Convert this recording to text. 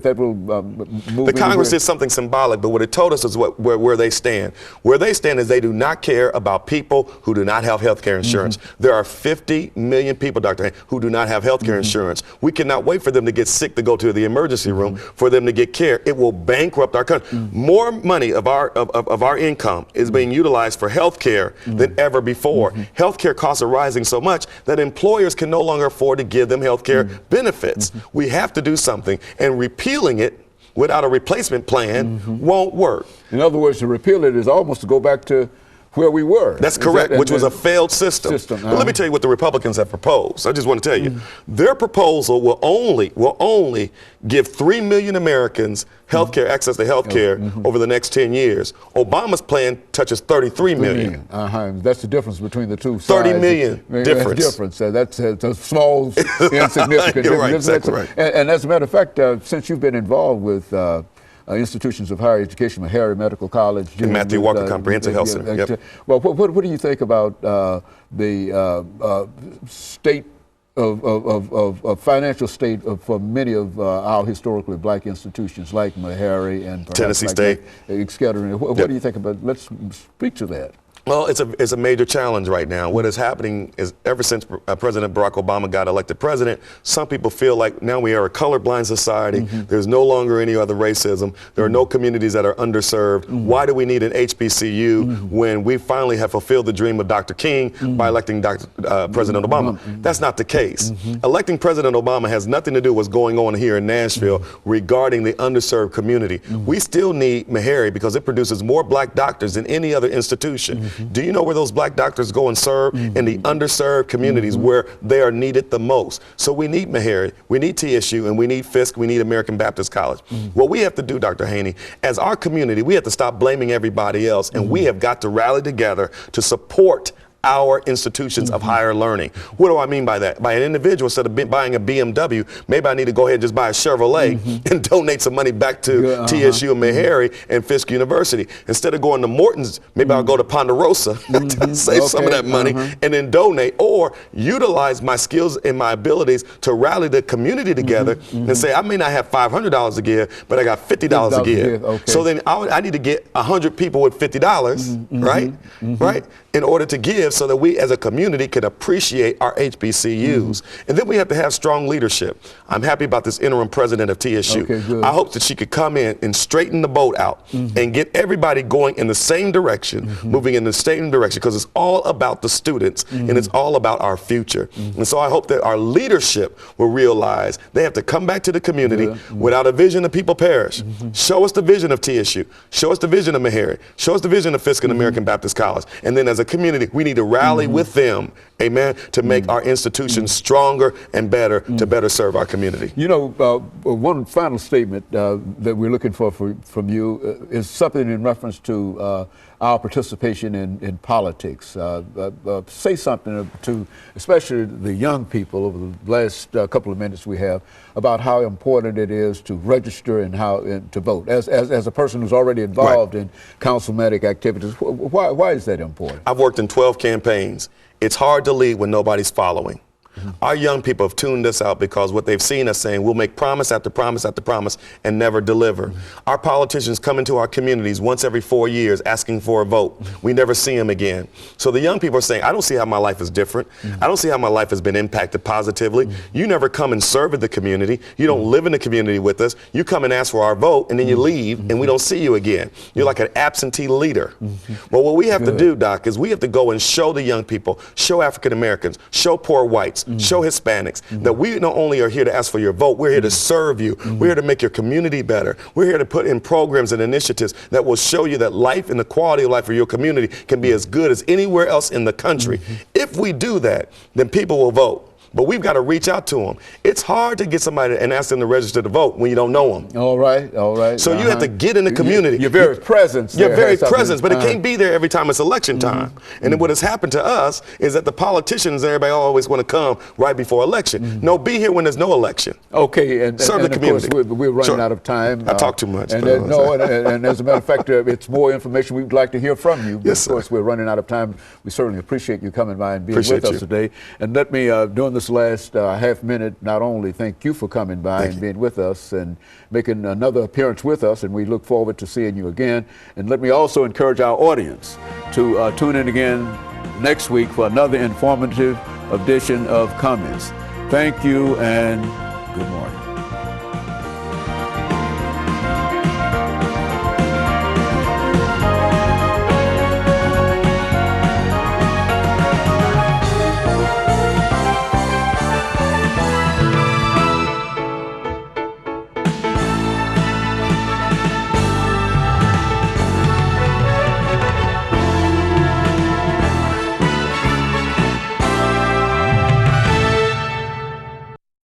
federal move? The Congress did something symbolic, but what it told us is where they stand. Where they stand is they do not care about people who do not have health care insurance. There are 50 million people, Dr. Haney, who do not have health care insurance. We cannot wait for them to get sick to go to the emergency room for them to get care. It will bankrupt our country. More money of our income is being utilized for health care than ever before. Health care costs are rising so much that employers can no longer afford to give them health care benefits. We have to do something, and repealing it without a replacement plan won't work. In other words, to repeal it is almost to go back to where we were. That's correct, which was a failed system. But let me tell you what the Republicans have proposed. I just want to tell you, their proposal will only give 3 million Americans health care, access to health care over the next 10 years. Obama's plan touches 33 million. That's the difference between the two sides. 30 million difference. That's a small, insignificant You're right, difference. exactly right. And as a matter of fact, since you've been involved with institutions of higher education, Meharry Medical College, and Matthew Walker Comprehensive Health Center. Well, what do you think about the state of financial state for many of our historically black institutions like Meharry and Tennessee State, etc. What do you think about? Let's speak to that. Well, it's a major challenge right now. What is happening is ever since President Barack Obama got elected president, some people feel like now we are a colorblind society. There's no longer any other racism. There are no communities that are underserved. Why do we need an HBCU when we finally have fulfilled the dream of Dr. King by electing President Obama? That's not the case. Electing President Obama has nothing to do with what's going on here in Nashville regarding the underserved community. We still need Meharry because it produces more black doctors than any other institution. Do you know where those black doctors go and serve? In the underserved communities where they are needed the most. So we need Meharry, we need TSU, and we need Fisk, we need American Baptist College. What we have to do, Dr. Haney, as our community, we have to stop blaming everybody else, and we have got to rally together to support our institutions of higher learning. What do I mean by that? By an individual, instead of buying a BMW, maybe I need to go ahead and just buy a Chevrolet and donate some money back to TSU and Meharry and Fisk University. Instead of going to Morton's, maybe I'll go to Ponderosa, save some of that money, and then donate, or utilize my skills and my abilities to rally the community together and say, I may not have $500 to give, but I got $50 to give. So then I need to get 100 people with $50, right? In order to give, so that we as a community can appreciate our HBCUs. And then we have to have strong leadership. I'm happy about this interim president of TSU. I hope that she could come in and straighten the boat out and get everybody going in the same direction, moving in the same direction, because it's all about the students and it's all about our future. And so I hope that our leadership will realize they have to come back to the community. Without a vision, the people perish. Show us the vision of TSU. Show us the vision of Meharry. Show us the vision of Fisk and American Baptist College. And then as a community, we need to rally with them, amen, to make our institutions stronger and better to better serve our community. You know, one final statement that we're looking for from you is something in reference to our participation in politics. Say something to especially the young people over the last couple of minutes we have about how important it is to register and how to vote. As a person who's already involved in councilmanic activities, why is that important? I've worked in 12 campaigns. It's hard to lead when nobody's following. Our young people have tuned us out because what they've seen us saying, we'll make promise after promise after promise and never deliver. Our politicians come into our communities once every 4 years asking for a vote. We never see them again. So the young people are saying, I don't see how my life is different. I don't see how my life has been impacted positively. You never come and serve in the community. You don't live in the community with us. You come and ask for our vote and then you leave and we don't see you again. You're like an absentee leader. Well, what we have to do, Doc, is we have to go and show the young people, show African Americans, show poor whites, show Hispanics that we not only are here to ask for your vote, we're here to serve you. We're here to make your community better. We're here to put in programs and initiatives that will show you that life and the quality of life for your community can be as good as anywhere else in the country. If we do that, then people will vote. But we've got to reach out to them. It's hard to get somebody and ask them to register to vote when you don't know them. All right. So you have to get in the community. Your very presence. Your very presence, but it can't be there every time it's election time. And then what has happened to us is that the politicians and everybody always want to come right before election. No, be here when there's no election. Okay, and serve the community. Of course, we're running out of time. I talk too much. And as a matter of fact, it's more information we'd like to hear from you. But yes, of course, we're running out of time. We certainly appreciate you coming by and being with us today. And let me, during this last half minute, not only thank you for coming by and being with us and making another appearance with us, and we look forward to seeing you again. And let me also encourage our audience to tune in again next week for another informative edition of Comments. Thank you and good morning.